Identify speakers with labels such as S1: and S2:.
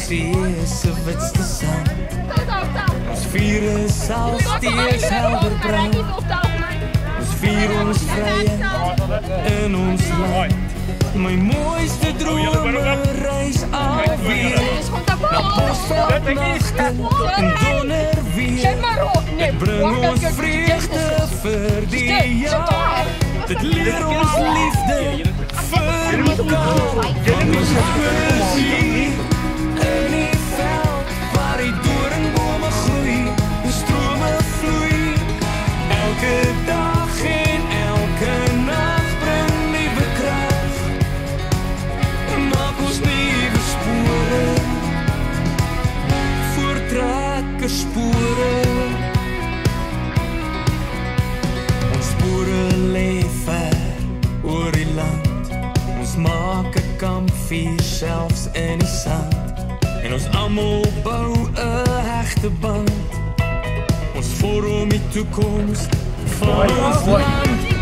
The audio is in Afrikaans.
S1: see se witste sand. Ons vier is al steeds helder brand. Ons vier ons vrye in ons land. My mooiste drome reis alweer na Bosveldnagte en Donderweer. Dit bring ons vreugde vir die jaar. Dit leer ons liefde vir mekaar. Want ons poësie in die veld waar die doringbome groei en strome vloei. Elke dag en elke nag bring nuwe krag. Maak ons nuwe spore, voortrekkerspore. Ons spore lê ver oor die land. Ons maak 'n kampvuur selfs in die sand. En ons almal bou 'n hegte band. Ons vorm die toekoms van ons land.